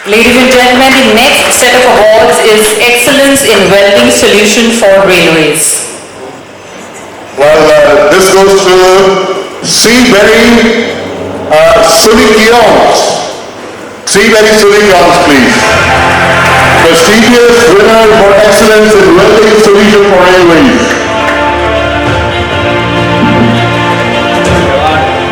Ladies and gentlemen, the next set of awards is Excellence in Welding Solution for Railways. Well, this goes to Seabery Soluciones. Seabery Soluciones, please. Prestigious winner for excellence in welding solution for railways.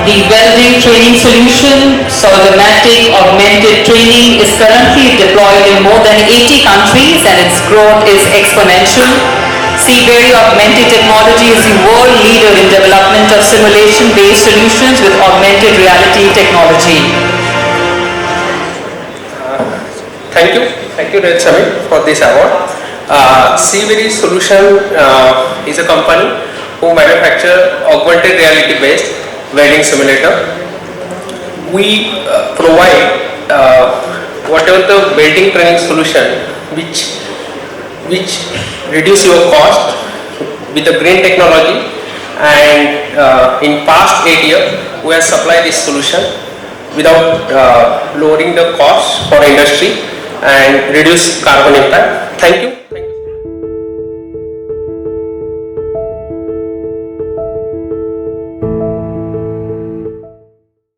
The welding training solution, Solvamatic Augmented Training, is currently deployed in more than 80 countries and its growth is exponential. Seabery Augmented Technology is the world leader in development of simulation-based solutions with augmented reality technology. Thank you Red Summit for this award. Seabery Solution is a company who manufacture augmented reality based welding simulator. We provide whatever the welding training solution which reduce your cost with the green technology, and in past 8 years we have supplied this solution without lowering the cost for industry and reduce carbon impact. Thank you.